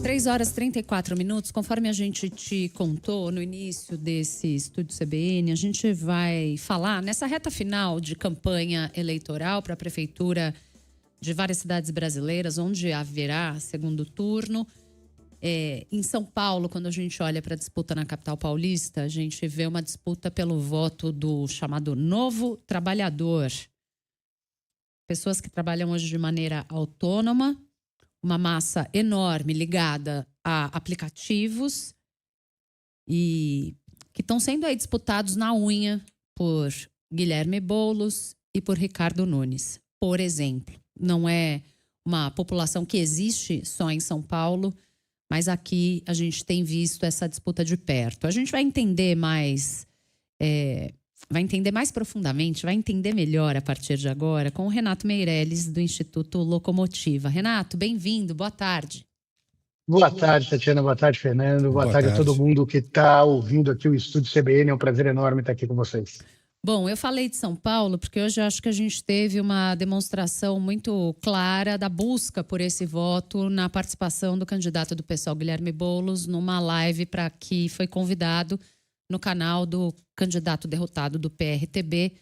3h34, conforme a gente te contou no início desse Estúdio CBN, a gente vai falar nessa reta final de campanha eleitoral para a prefeitura de várias cidades brasileiras, onde haverá segundo turno. Em São Paulo, quando a gente olha para a disputa na capital paulista, a gente vê uma disputa pelo voto do chamado novo trabalhador. Pessoas que trabalham hoje de maneira autônoma, uma massa enorme ligada a aplicativos e que estão sendo aí disputados na unha por Guilherme Boulos e por Ricardo Nunes, por exemplo. Não é uma população que existe só em São Paulo, mas aqui a gente tem visto essa disputa de perto. A gente vai entender mais profundamente, vai entender melhor a partir de agora com o Renato Meirelles, do Instituto Locomotiva. Renato, bem-vindo, boa tarde. Boa tarde, Tatiana, boa tarde, Fernando, boa tarde a todo mundo que está ouvindo aqui o Estúdio CBN, é um prazer enorme estar aqui com vocês. Bom, eu falei de São Paulo porque hoje eu acho que a gente teve uma demonstração muito clara da busca por esse voto na participação do candidato do PSOL, Guilherme Boulos, numa live para que foi convidado no canal do candidato derrotado do PRTB,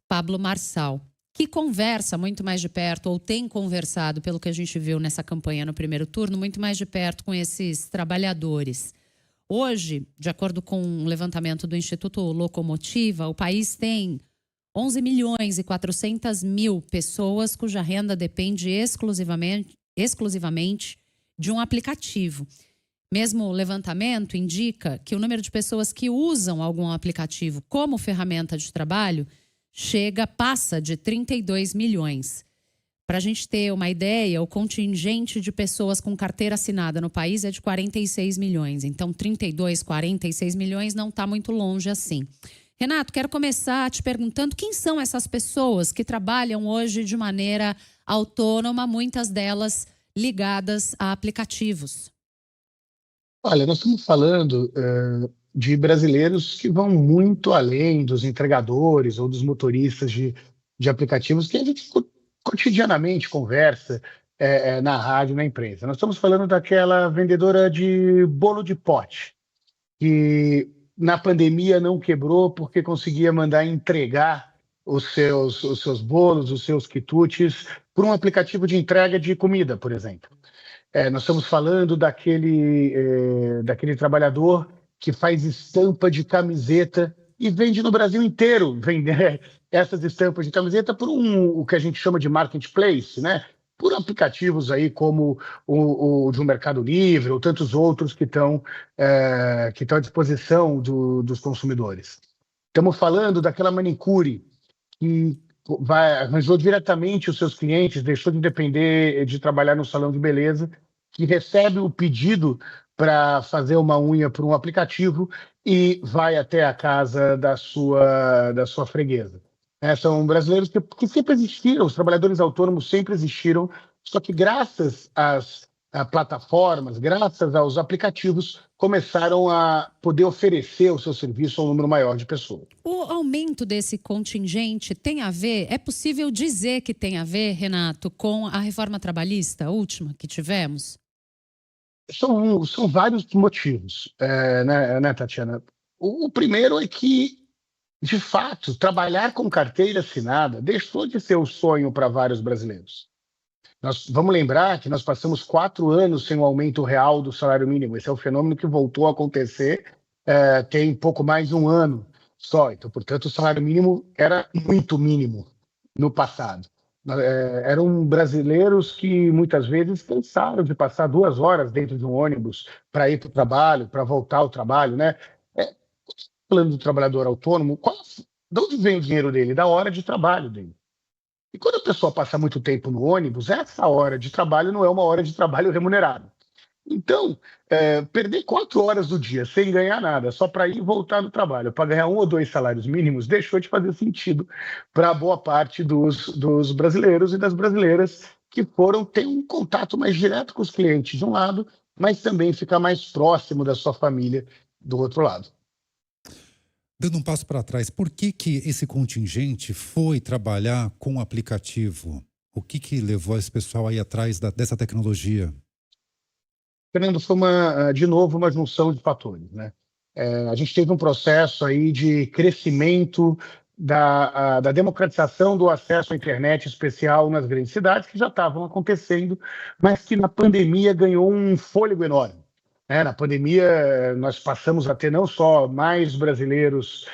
Pablo Marçal, que conversa muito mais de perto, ou tem conversado, pelo que a gente viu nessa campanha no primeiro turno, muito mais de perto com esses trabalhadores. Hoje, de acordo com um levantamento do Instituto Locomotiva, o país tem 11.400.000 pessoas cuja renda depende exclusivamente de um aplicativo. Mesmo o levantamento indica que o número de pessoas que usam algum aplicativo como ferramenta de trabalho passa de 32 milhões. Para a gente ter uma ideia, o contingente de pessoas com carteira assinada no país é de 46 milhões. Então, 32, 46 milhões não está muito longe assim. Renato, quero começar te perguntando quem são essas pessoas que trabalham hoje de maneira autônoma, muitas delas ligadas a aplicativos. Olha, nós estamos falando de brasileiros que vão muito além dos entregadores ou dos motoristas de aplicativos que a gente cotidianamente conversa na rádio, na imprensa. Nós estamos falando daquela vendedora de bolo de pote, que na pandemia não quebrou porque conseguia mandar entregar os seus bolos, os seus quitutes, por um aplicativo de entrega de comida, por exemplo. Nós estamos falando daquele trabalhador que faz estampa de camiseta e vende no Brasil inteiro, vende essas estampas de camiseta por o que a gente chama de marketplace, né? Por aplicativos aí como o de um Mercado Livre ou tantos outros que estão à disposição dos consumidores. Estamos falando daquela manicure que arranjou diretamente os seus clientes, deixou de depender de trabalhar no salão de beleza, que recebe o pedido para fazer uma unha por um aplicativo e vai até a casa da sua freguesa. São brasileiros que sempre existiram, os trabalhadores autônomos sempre existiram, só que graças às plataformas, graças aos aplicativos, começaram a poder oferecer o seu serviço a um número maior de pessoas. O aumento desse contingente tem a ver, é possível dizer que tem a ver, Renato, com a reforma trabalhista última que tivemos? São vários motivos, né, Tatiana? O primeiro é que, de fato, trabalhar com carteira assinada deixou de ser o sonho para vários brasileiros. Vamos lembrar que nós passamos 4 anos sem o aumento real do salário mínimo. Esse é um fenômeno que voltou a acontecer tem pouco mais de um ano só. Então, portanto, o salário mínimo era muito mínimo no passado. Eram brasileiros que muitas vezes cansaram de passar 2 horas dentro de um ônibus para ir para o trabalho, para voltar ao trabalho, né? Falando do trabalhador autônomo, de onde vem o dinheiro dele? Da hora de trabalho dele. E quando a pessoa passa muito tempo no ônibus, essa hora de trabalho não é uma hora de trabalho remunerada. Então, perder 4 horas do dia sem ganhar nada, só para ir e voltar no trabalho, para ganhar 1 ou 2 salários mínimos, deixou de fazer sentido para boa parte dos brasileiros e das brasileiras que foram ter um contato mais direto com os clientes de um lado, mas também ficar mais próximo da sua família do outro lado. Dando um passo para trás, por que esse contingente foi trabalhar com o aplicativo? O que levou esse pessoal aí atrás dessa tecnologia? Fernando, foi de novo uma junção de fatores, né? A gente teve um processo aí de crescimento da democratização do acesso à internet, especial nas grandes cidades, que já estavam acontecendo, mas que na pandemia ganhou um fôlego enorme, né? Na pandemia, nós passamos a ter não só mais brasileiros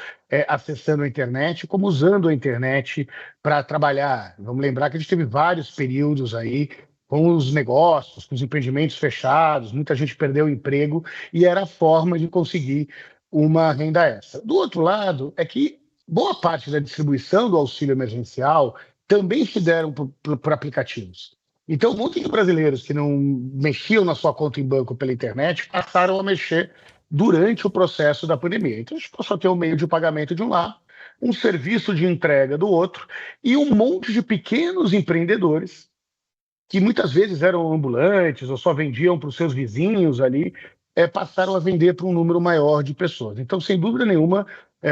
acessando a internet, como usando a internet para trabalhar. Vamos lembrar que a gente teve vários períodos aí com os negócios, com os empreendimentos fechados, muita gente perdeu o emprego e era a forma de conseguir uma renda extra. Do outro lado, é que boa parte da distribuição do auxílio emergencial também se deram por aplicativos. Então, muitos brasileiros que não mexiam na sua conta em banco pela internet passaram a mexer durante o processo da pandemia. Então, a gente passou a ter um meio de pagamento de um lado, um serviço de entrega do outro e um monte de pequenos empreendedores que muitas vezes eram ambulantes ou só vendiam para os seus vizinhos ali, passaram a vender para um número maior de pessoas. Então, sem dúvida nenhuma,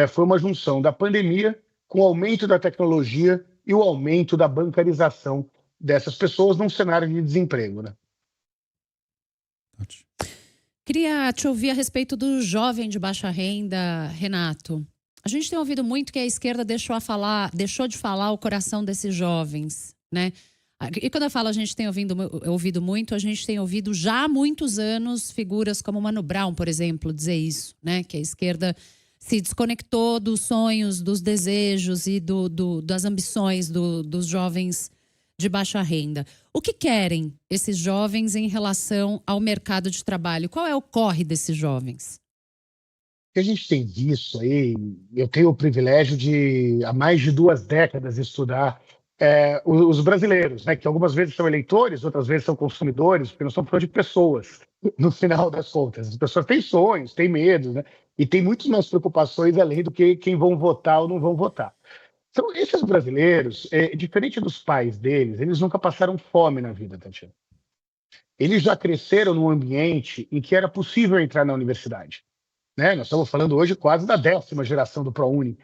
foi uma junção da pandemia com o aumento da tecnologia e o aumento da bancarização dessas pessoas num cenário de desemprego, né? Queria te ouvir a respeito do jovem de baixa renda, Renato. A gente tem ouvido muito que a esquerda deixou de falar o coração desses jovens, né? E quando eu falo a gente tem ouvido muito, a gente tem ouvido já há muitos anos figuras como Mano Brown, por exemplo, dizer isso, né? Que a esquerda se desconectou dos sonhos, dos desejos e das ambições dos jovens de baixa renda. O que querem esses jovens em relação ao mercado de trabalho? Qual é o corre desses jovens? O que a gente tem visto aí, eu tenho o privilégio de, há mais de 2 décadas, estudar os brasileiros, né, que algumas vezes são eleitores, outras vezes são consumidores, porque nós estamos falando de pessoas, no final das contas. As pessoas têm sonhos, têm medos, né, e têm muitas mais preocupações além do que quem vão votar ou não vão votar. Então, esses brasileiros, diferente dos pais deles, eles nunca passaram fome na vida, Tatiana. Eles já cresceram num ambiente em que era possível entrar na universidade, né? Nós estamos falando hoje quase da 10ª geração do ProUni.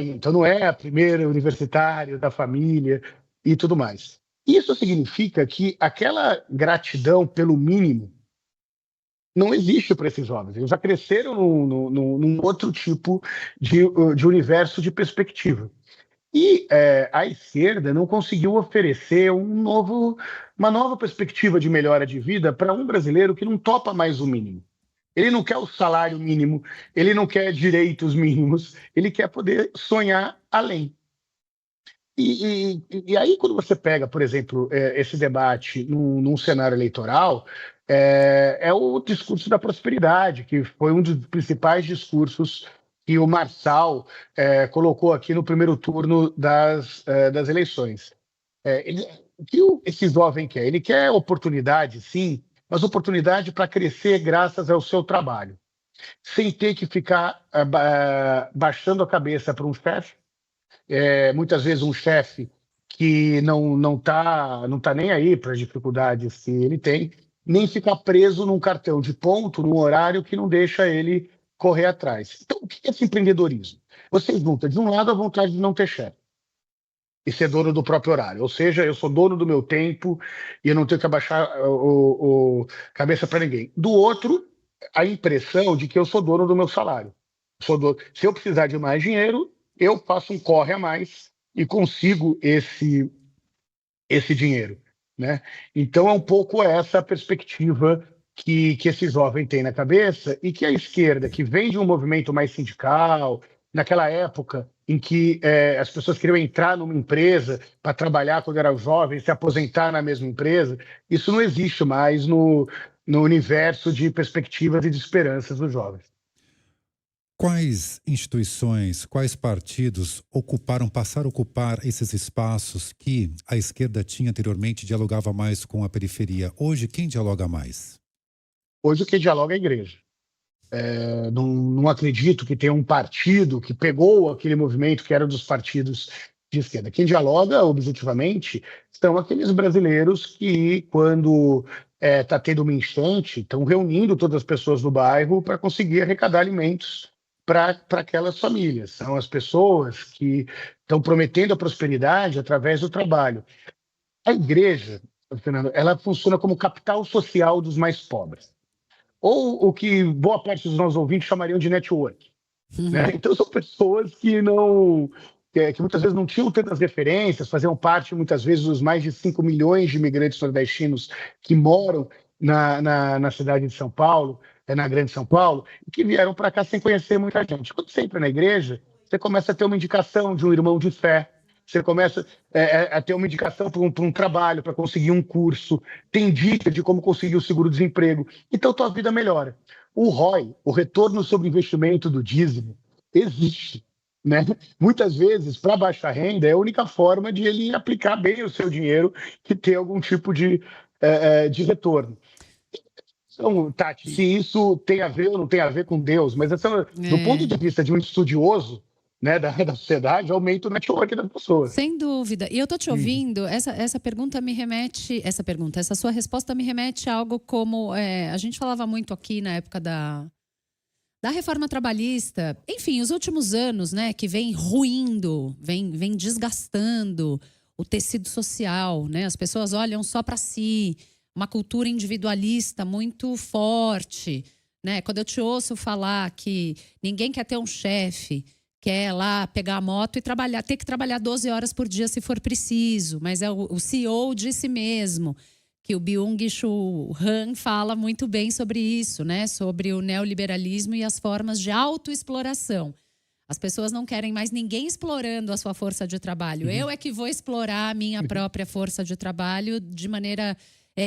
Então não é a primeira universitária da família e tudo mais. Isso significa que aquela gratidão pelo mínimo não existe para esses jovens. Eles já cresceram num outro tipo de universo de perspectiva. E a esquerda não conseguiu oferecer uma nova perspectiva de melhora de vida para um brasileiro que não topa mais o mínimo. Ele não quer o salário mínimo, ele não quer direitos mínimos, ele quer poder sonhar além. E aí, quando você pega, por exemplo, esse debate num cenário eleitoral, é o discurso da prosperidade, que foi um dos principais discursos que o Marçal colocou aqui no primeiro turno das eleições. O que esse jovem quer? Ele quer oportunidade, sim, mas oportunidade para crescer graças ao seu trabalho, sem ter que ficar baixando a cabeça para um chefe, muitas vezes um chefe que não tá nem aí para as dificuldades que ele tem, nem ficar preso num cartão de ponto, num horário que não deixa ele correr atrás. Então, o que é esse empreendedorismo? Você junta, de um lado, a vontade de não ter chefe e ser dono do próprio horário. Ou seja, eu sou dono do meu tempo e eu não tenho que abaixar a cabeça para ninguém. Do outro, a impressão de que eu sou dono do meu salário. Se eu precisar de mais dinheiro, eu faço um corre a mais e consigo esse dinheiro, né? Então, é um pouco essa perspectiva que esse jovem tem na cabeça e que a esquerda, que vem de um movimento mais sindical, naquela época em que as pessoas queriam entrar numa empresa para trabalhar quando eram jovens, se aposentar na mesma empresa, isso não existe mais no universo de perspectivas e de esperanças dos jovens. Quais instituições, quais partidos passaram a ocupar esses espaços que a esquerda tinha anteriormente, dialogava mais com a periferia? Hoje, quem dialoga mais? Hoje, quem dialoga é a igreja. Não acredito que tenha um partido que pegou aquele movimento que era dos partidos de esquerda. Quem dialoga, objetivamente, são aqueles brasileiros que, quando está tendo uma enchente, estão reunindo todas as pessoas do bairro para conseguir arrecadar alimentos para aquelas famílias. São as pessoas que estão prometendo a prosperidade através do trabalho. A igreja, Fernando, ela funciona como capital social dos mais pobres. Ou o que boa parte dos nossos ouvintes chamariam de network. Né? Então são pessoas que muitas vezes não tinham tantas referências, faziam parte muitas vezes dos mais de 5 milhões de imigrantes nordestinos que moram na cidade de São Paulo, na Grande São Paulo, e que vieram para cá sem conhecer muita gente. Quando você entra na igreja, você começa a ter uma indicação de um irmão de fé, você começa a ter uma indicação para um trabalho, para conseguir um curso, tem dica de como conseguir o seguro-desemprego. Então, tua vida melhora. O ROI, o retorno sobre investimento do dízimo, existe. Né? Muitas vezes, para baixa renda, é a única forma de ele aplicar bem o seu dinheiro e ter algum tipo de retorno. Então, Tati, se isso tem a ver ou não tem a ver com Deus, mas do ponto de vista de um estudioso, né, da sociedade, aumenta o network das pessoas. Sem dúvida. E eu tô te ouvindo, essa pergunta me remete, essa sua resposta me remete a algo como, a gente falava muito aqui na época da reforma trabalhista, enfim, os últimos anos, né, que vem ruindo, vem desgastando o tecido social, né? As pessoas olham só para si, uma cultura individualista muito forte, né? Quando eu te ouço falar que ninguém quer ter um chefe, quer lá pegar a moto e ter que trabalhar 12 horas por dia se for preciso, mas o CEO disse mesmo que o Byung-Chul Han fala muito bem sobre isso, né? Sobre o neoliberalismo e as formas de autoexploração. As pessoas não querem mais ninguém explorando a sua força de trabalho. Eu é que vou explorar a minha própria força de trabalho de maneira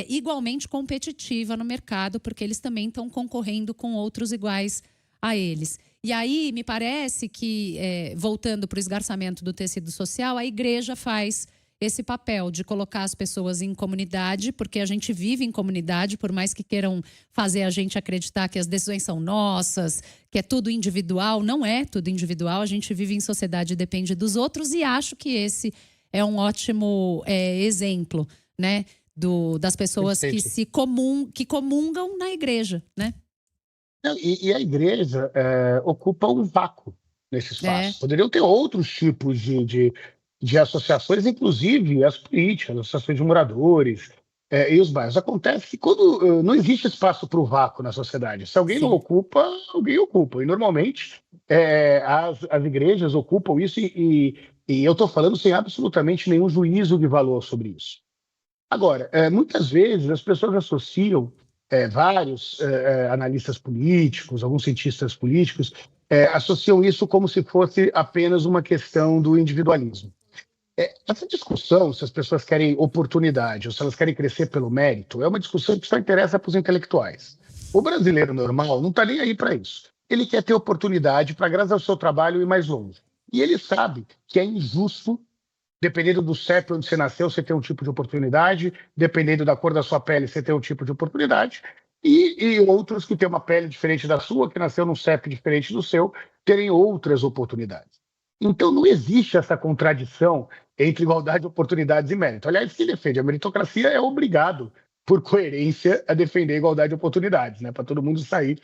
igualmente competitiva no mercado, porque eles também estão concorrendo com outros iguais a eles. E aí, me parece que, voltando para o esgarçamento do tecido social, a igreja faz esse papel de colocar as pessoas em comunidade, porque a gente vive em comunidade, por mais que queiram fazer a gente acreditar que as decisões são nossas, que é tudo individual. Não é tudo individual, a gente vive em sociedade e depende dos outros, e acho que esse é um ótimo exemplo, né, das pessoas que comungam na igreja, né? E a igreja ocupa um vácuo nesse espaço. Poderiam ter outros tipos de associações, inclusive as políticas, as associações de moradores e os bairros. Acontece que quando não existe espaço para o vácuo na sociedade. Se alguém não ocupa, alguém ocupa. E normalmente as igrejas ocupam isso e eu estou falando sem absolutamente nenhum juízo de valor sobre isso. Agora, muitas vezes as pessoas associam vários analistas políticos, alguns cientistas políticos, associam isso como se fosse apenas uma questão do individualismo. Essa discussão, se as pessoas querem oportunidade ou se elas querem crescer pelo mérito, é uma discussão que só interessa para os intelectuais. O brasileiro normal não está nem aí para isso. Ele quer ter oportunidade para, graças ao seu trabalho, ir mais longe. E ele sabe que é injusto, dependendo do CEP onde você nasceu, você tem um tipo de oportunidade, dependendo da cor da sua pele, você tem um tipo de oportunidade, e outros que têm uma pele diferente da sua, que nasceu num CEP diferente do seu, terem outras oportunidades. Então, não existe essa contradição entre igualdade de oportunidades e mérito. Aliás, quem defende a meritocracia é obrigado, por coerência, a defender a igualdade de oportunidades, né? Para todo mundo sair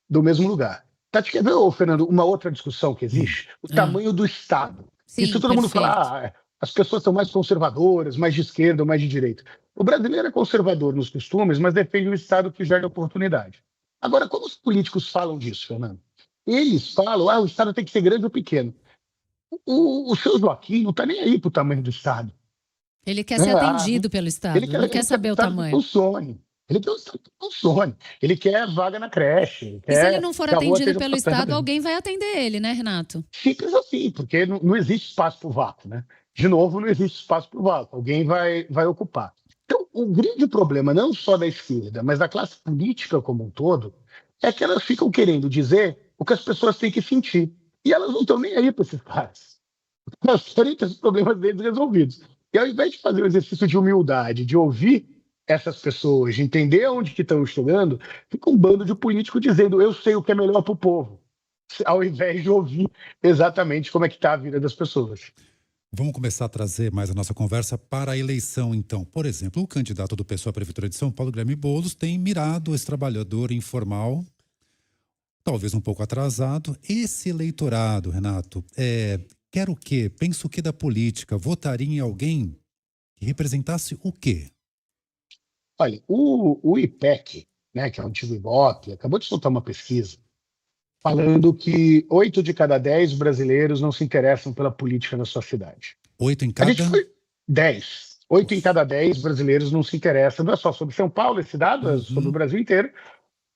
do mesmo lugar. Tati, quer ver, Fernando, uma outra discussão que existe? O tamanho do Estado. Sim, isso todo mundo fala, as pessoas são mais conservadoras, mais de esquerda ou mais de direita. O brasileiro é conservador nos costumes, mas defende um Estado que gera oportunidade. Agora, como os políticos falam disso, Fernando? Eles falam, o Estado tem que ser grande ou pequeno. O seu Joaquim não está nem aí para o tamanho do Estado. Ele quer ser atendido pelo Estado, ele não quer saber o tamanho. Ele quer o Estado que funcione. Ele quer vaga na creche. E se ele não for atendido pelo Estado, alguém vai atender ele, né, Renato? Simples assim, porque não existe espaço para o vácuo, né? De novo, não existe espaço para o vácuo. Alguém vai ocupar. Então, o grande problema, não só da esquerda, mas da classe política como um todo, é que elas ficam querendo dizer o que as pessoas têm que sentir. E elas não estão nem aí para esses caras. Elas querem ter os problemas deles resolvidos. E ao invés de fazer o exercício de humildade, de ouvir essas pessoas, de entender onde que estão chegando, fica um bando de políticos dizendo eu sei o que é melhor para o povo, ao invés de ouvir exatamente como é que está a vida das pessoas. Vamos começar a trazer mais a nossa conversa para a eleição, então. Por exemplo, o candidato do PSOL à Prefeitura de São Paulo, Guilherme Boulos, tem mirado esse trabalhador informal, talvez um pouco atrasado. Esse eleitorado, Renato, quer o quê? Pensa o quê da política? Votaria em alguém que representasse o quê? Olha, o IPEC, né, que é o antigo Ibope, acabou de soltar uma pesquisa falando que 8 de cada 10 brasileiros não se interessam pela política na sua cidade. 8 em A gente cada? foi 10. 8 em Nossa. cada 10 brasileiros não se interessam, não é só sobre São Paulo, esse dado, é sobre o Uhum. Brasil inteiro,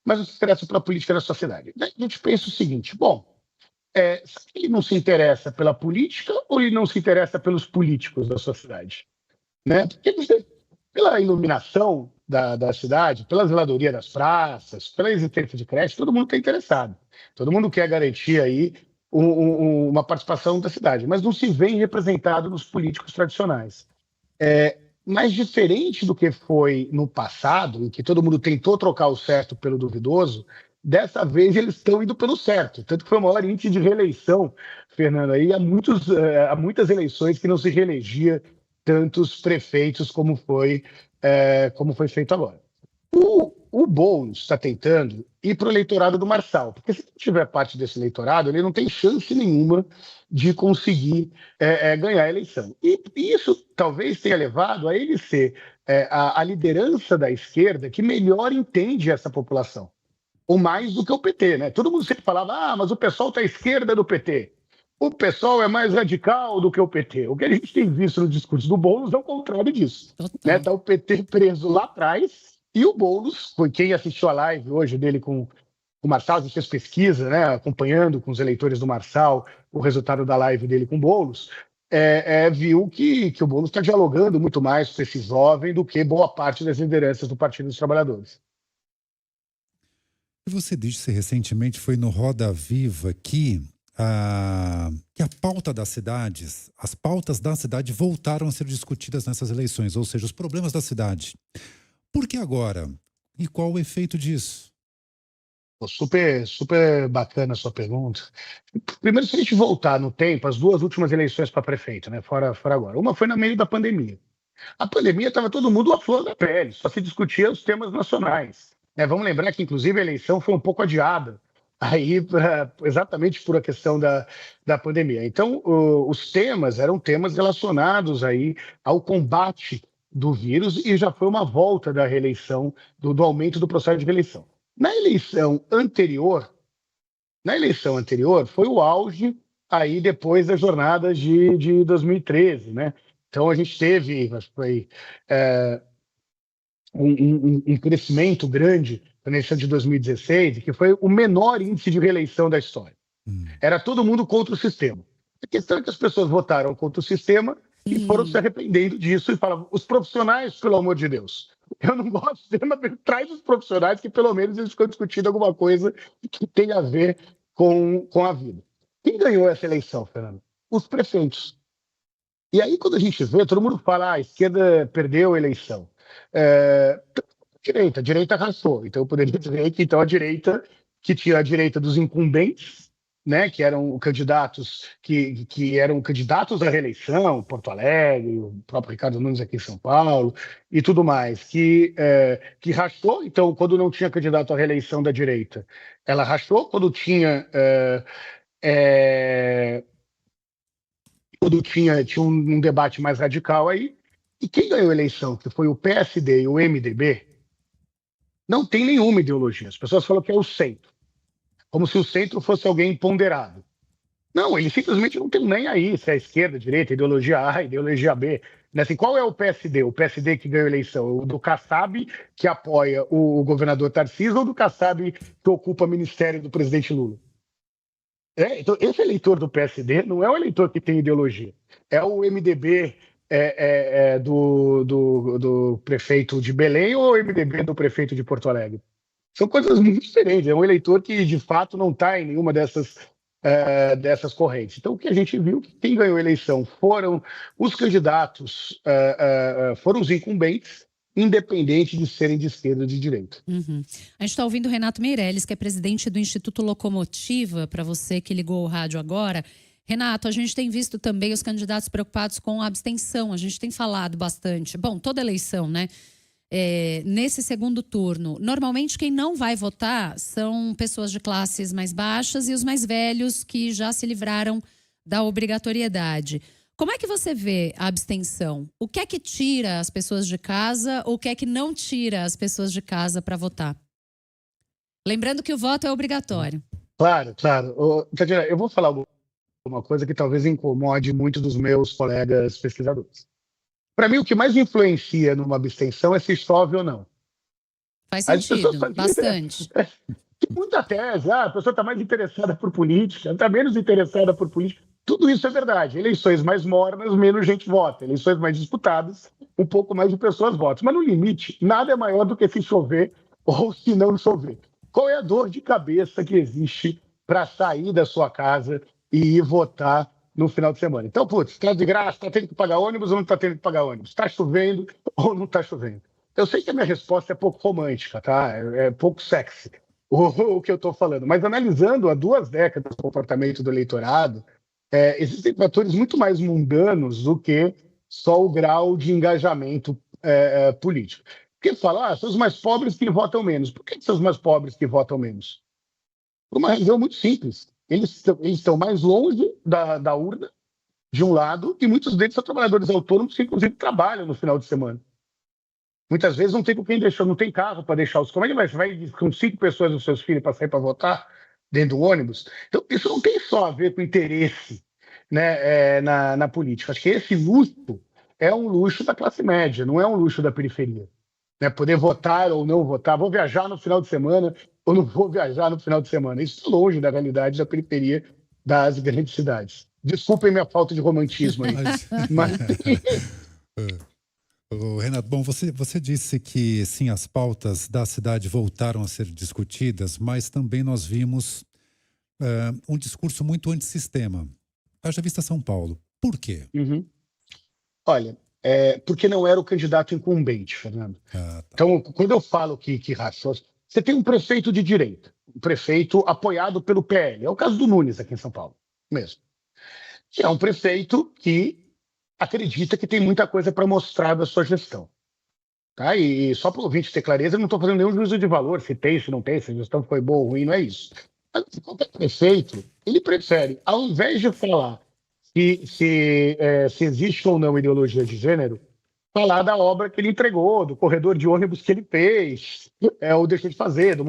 mas não se interessam pela política na sua cidade. Daí a gente pensa o seguinte, bom, será que ele não se interessa pela política ou ele não se interessa pelos políticos da sua cidade? Né? Porque pela iluminação da cidade, pela zeladoria das praças, pela existência de creche, todo mundo está interessado. Todo mundo quer garantir aí uma participação da cidade, mas não se vê representado nos políticos tradicionais. Mas diferente do que foi no passado, em que todo mundo tentou trocar o certo pelo duvidoso, dessa vez eles estão indo pelo certo. Tanto que foi o maior índice de reeleição, Fernando. Aí há muitas eleições que não se reelegia tantos prefeitos como foi feito agora. O Boulos está tentando ir para o eleitorado do Marçal, porque se não tiver parte desse eleitorado, ele não tem chance nenhuma de conseguir ganhar a eleição. E isso talvez tenha levado a ele ser a liderança da esquerda que melhor entende essa população, ou mais do que o PT, né? Todo mundo sempre falava, mas o pessoal está à esquerda do PT. O pessoal é mais radical do que o PT. O que a gente tem visto no discurso do Boulos é o contrário disso. Né? Total. Tá o PT preso lá atrás e o Boulos, foi quem assistiu a live hoje dele com o Marçal, a gente fez pesquisa, né, acompanhando com os eleitores do Marçal o resultado da live dele com o Boulos, viu que o Boulos está dialogando muito mais com esse jovem do que boa parte das lideranças do Partido dos Trabalhadores. E você disse recentemente, foi no Roda Viva, que a pauta das cidades, as pautas da cidade voltaram a ser discutidas nessas eleições, ou seja, os problemas da cidade. Por que agora? E qual o efeito disso? Super, super bacana a sua pergunta. Primeiro, se a gente voltar no tempo, as duas últimas eleições para prefeito, né, fora agora. Uma foi no meio da pandemia. A pandemia estava todo mundo à flor da pele, só se discutia os temas nacionais. Vamos lembrar que, inclusive, a eleição foi um pouco adiada, aí exatamente por a questão da pandemia. Então, os temas eram temas relacionados aí ao combate do vírus e já foi uma volta da reeleição, do aumento do processo de reeleição. Na eleição anterior foi o auge aí depois das jornadas de 2013, né? Então a gente teve, acho que foi um crescimento grande na eleição de 2016, que foi o menor índice de reeleição da história. Era todo mundo contra o sistema. A questão é que as pessoas votaram contra o sistema e foram se arrependendo disso e falavam, os profissionais, pelo amor de Deus, eu não gosto do sistema, traz os profissionais que pelo menos eles ficam discutindo alguma coisa que tem a ver com a vida. Quem ganhou essa eleição, Fernando? Os prefeitos. E aí, quando a gente vê, todo mundo fala, a esquerda perdeu a eleição. A direita arrasou. Então, eu poderia dizer que então, que tinha a direita dos incumbentes, né, que eram candidatos que eram candidatos à reeleição, Porto Alegre, o próprio Ricardo Nunes aqui em São Paulo e tudo mais, que rachou. Então, quando não tinha candidato à reeleição da direita, ela rachou. Quando tinha um debate mais radical aí. E quem ganhou a eleição, que foi o PSD e o MDB, não tem nenhuma ideologia. As pessoas falam que é o centro, como se o centro fosse alguém ponderado. Não, eles simplesmente não estão nem aí se é esquerda, direita, ideologia A, ideologia B. Assim, qual é o PSD? O PSD que ganhou a eleição? O do Kassab, que apoia o governador Tarcísio, ou do Kassab, que ocupa o ministério do presidente Lula? Então, esse eleitor do PSD não é o eleitor que tem ideologia. É o MDB do prefeito de Belém ou o MDB do prefeito de Porto Alegre? São coisas muito diferentes. É um eleitor que, de fato, não está em nenhuma dessas correntes. Então, o que a gente viu, que quem ganhou a eleição foram os candidatos, foram os incumbentes, independente de serem de esquerda ou de direita. Uhum. A gente está ouvindo o Renato Meirelles, que é presidente do Instituto Locomotiva, para você que ligou o rádio agora. Renato, a gente tem visto também os candidatos preocupados com a abstenção. A gente tem falado bastante. Bom, toda eleição, né? Nesse segundo turno, normalmente quem não vai votar são pessoas de classes mais baixas e os mais velhos que já se livraram da obrigatoriedade. Como é que você vê a abstenção? O que é que tira as pessoas de casa ou o que é que não tira as pessoas de casa para votar? Lembrando que o voto é obrigatório. Claro, claro. Tatiana, eu vou falar alguma coisa que talvez incomode muito dos meus colegas pesquisadores. Para mim, o que mais influencia numa abstenção é se chove ou não. Faz As pessoas sentido, bastante. Tem muita tese, a pessoa está mais interessada por política, está menos interessada por política. Tudo isso é verdade. Eleições mais mornas, menos gente vota. Eleições mais disputadas, um pouco mais de pessoas votam. Mas no limite, nada é maior do que se chover ou se não chover. Qual é a dor de cabeça que existe para sair da sua casa e ir votar no final de semana? Então, putz, está de graça, está tendo que pagar ônibus ou não está tendo que pagar ônibus? Está chovendo ou não está chovendo? Eu sei que a minha resposta é pouco romântica, tá? É pouco sexy o que eu estou falando, mas analisando há 2 décadas o comportamento do eleitorado, existem fatores muito mais mundanos do que só o grau de engajamento político. Porque fala, são os mais pobres que votam menos. Por que são os mais pobres que votam menos? Por uma razão muito simples. Eles estão mais longe da urna, de um lado, e muitos deles são trabalhadores autônomos que, inclusive, trabalham no final de semana. Muitas vezes não tem com quem deixar, não tem carro para deixar os. Como é que vai? Você vai com 5 pessoas dos seus filhos para sair para votar dentro do ônibus? Então, isso não tem só a ver com interesse, né, na política. Acho que esse luxo é um luxo da classe média, não é um luxo da periferia. Né? Poder votar ou não votar, vou viajar no final de semana ou não vou viajar no final de semana. Isso é longe da realidade da periferia das grandes cidades. Desculpem minha falta de romantismo aí. Mas... Renato, bom, você disse que sim, as pautas da cidade voltaram a ser discutidas, mas também nós vimos um discurso muito antissistema. Haja vista São Paulo. Por quê? Uhum. Olha, porque não era o candidato incumbente, Fernando. Tá. Então, quando eu falo que rachou, você tem um prefeito de direita, um prefeito apoiado pelo PL. É o caso do Nunes aqui em São Paulo, mesmo. Que é um prefeito que acredita que tem muita coisa para mostrar da sua gestão. Tá? E só para o ouvinte ter clareza, eu não estou fazendo nenhum juízo de valor, se tem, se não tem, se a gestão foi boa ou ruim, não é isso. Mas qualquer prefeito, ele prefere, ao invés de falar se existe ou não ideologia de gênero, falar da obra que ele entregou, do corredor de ônibus que ele fez, ou deixou de fazer, de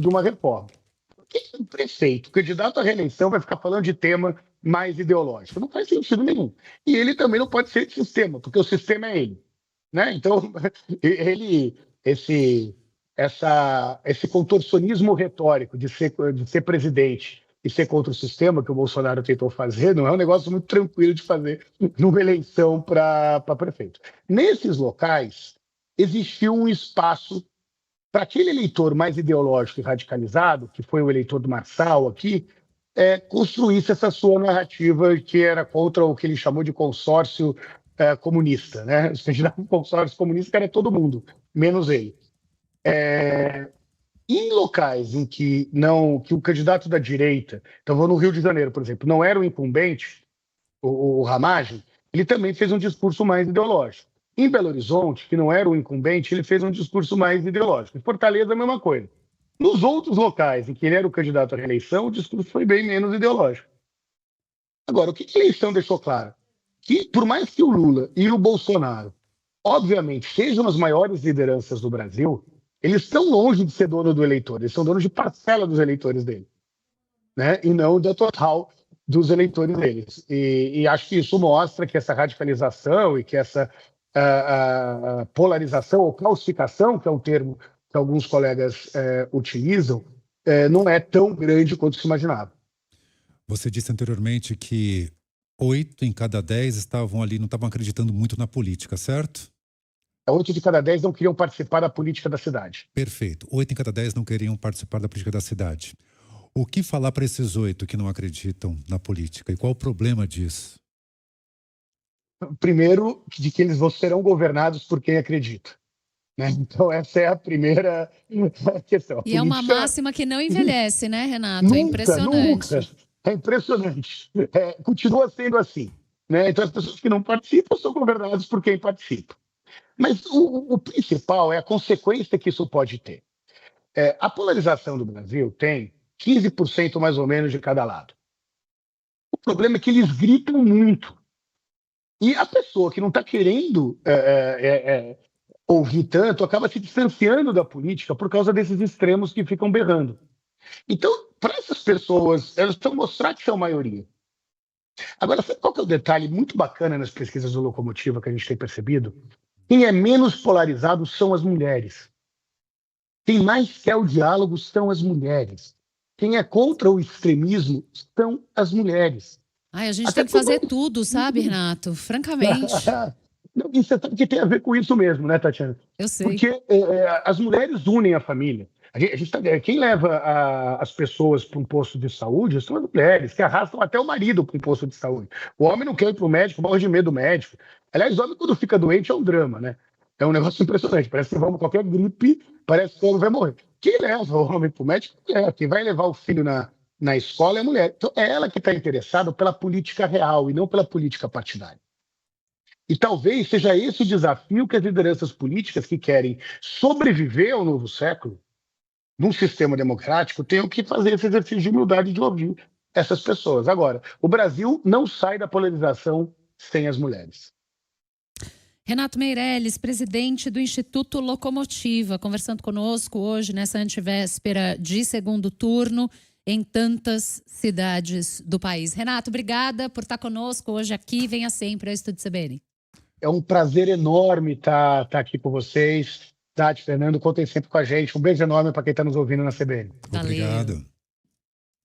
uma reforma. Por que um prefeito, candidato à reeleição, vai ficar falando de tema mais ideológico? Não faz sentido nenhum. E ele também não pode ser de sistema, porque o sistema é ele. Né? Então, esse contorcionismo retórico de ser presidente e ser contra o sistema, que o Bolsonaro tentou fazer, não é um negócio muito tranquilo de fazer numa eleição para prefeito. Nesses locais, existiu um espaço para aquele eleitor mais ideológico e radicalizado, que foi o eleitor do Marçal aqui, construísse essa sua narrativa que era contra o que ele chamou de consórcio comunista. Né? Os candidatos do consórcio comunista era todo mundo, menos ele. Em locais em que o candidato da direita, então vou no Rio de Janeiro, por exemplo, não era o incumbente, o Ramagem, ele também fez um discurso mais ideológico. Em Belo Horizonte, que não era o incumbente, ele fez um discurso mais ideológico. Em Fortaleza, a mesma coisa. Nos outros locais em que ele era o candidato à reeleição, o discurso foi bem menos ideológico. Agora, o que a eleição deixou claro? Que, por mais que o Lula e o Bolsonaro, obviamente, sejam as maiores lideranças do Brasil, eles estão longe de ser dono do eleitor, eles são donos de parcela dos eleitores dele, né? E não da total dos eleitores deles. E acho que isso mostra que essa radicalização e que essa a polarização ou calcificação, que é um termo que alguns colegas utilizam, não é tão grande quanto se imaginava. Você disse anteriormente que 8 em cada 10 estavam ali, não estavam acreditando muito na política, certo? 8 de cada 10 não queriam participar da política da cidade. Perfeito. 8 em cada 10 não queriam participar da política da cidade. O que falar para esses 8 que não acreditam na política? E qual o problema disso? Primeiro, de que eles serão governados por quem acredita. Né? Então, essa é a primeira questão. E é uma máxima que não envelhece, né, Renato? Nunca, é impressionante. Nunca. É impressionante. Continua sendo assim. Né? Então, as pessoas que não participam são governadas por quem participa. Mas o principal é a consequência que isso pode ter. A polarização do Brasil tem 15% mais ou menos de cada lado. O problema é que eles gritam muito. E a pessoa que não está querendo ouvir tanto acaba se distanciando da política por causa desses extremos que ficam berrando. Então, para essas pessoas, elas precisam mostrar que são maioria. Agora, sabe qual que é o detalhe muito bacana nas pesquisas do Locomotiva que a gente tem percebido? Quem é menos polarizado são as mulheres. Quem mais quer o diálogo são as mulheres. Quem é contra o extremismo são as mulheres. Ai, a gente Até tem que fazer por- tudo, sabe, Renato? Francamente. Não, e você sabe que tem a ver com isso mesmo, né, Tatiana? Eu sei. Porque as mulheres unem a família. Quem leva as pessoas para um posto de saúde são as mulheres, que arrastam até o marido para um posto de saúde. O homem não quer ir para o médico, morre de medo do médico. Aliás, o homem, quando fica doente, é um drama, né? É um negócio impressionante. Parece que vamos qualquer gripe, parece que o homem vai morrer. Quem leva o homem para o médico é a mulher. Quem vai levar o filho na escola é a mulher. Então, é ela que está interessada pela política real e não pela política partidária. E talvez seja esse o desafio que as lideranças políticas que querem sobreviver ao novo século, num sistema democrático, tenham que fazer esse exercício de humildade de ouvir essas pessoas. Agora, o Brasil não sai da polarização sem as mulheres. Renato Meirelles, presidente do Instituto Locomotiva, conversando conosco hoje nessa antevéspera de segundo turno em tantas cidades do país. Renato, obrigada por estar conosco hoje aqui. Venha sempre ao Estúdio CBN. É um prazer enorme estar aqui com vocês. Tati, Fernando, contem sempre com a gente. Um beijo enorme para quem está nos ouvindo na CBN. Valeu. Obrigado.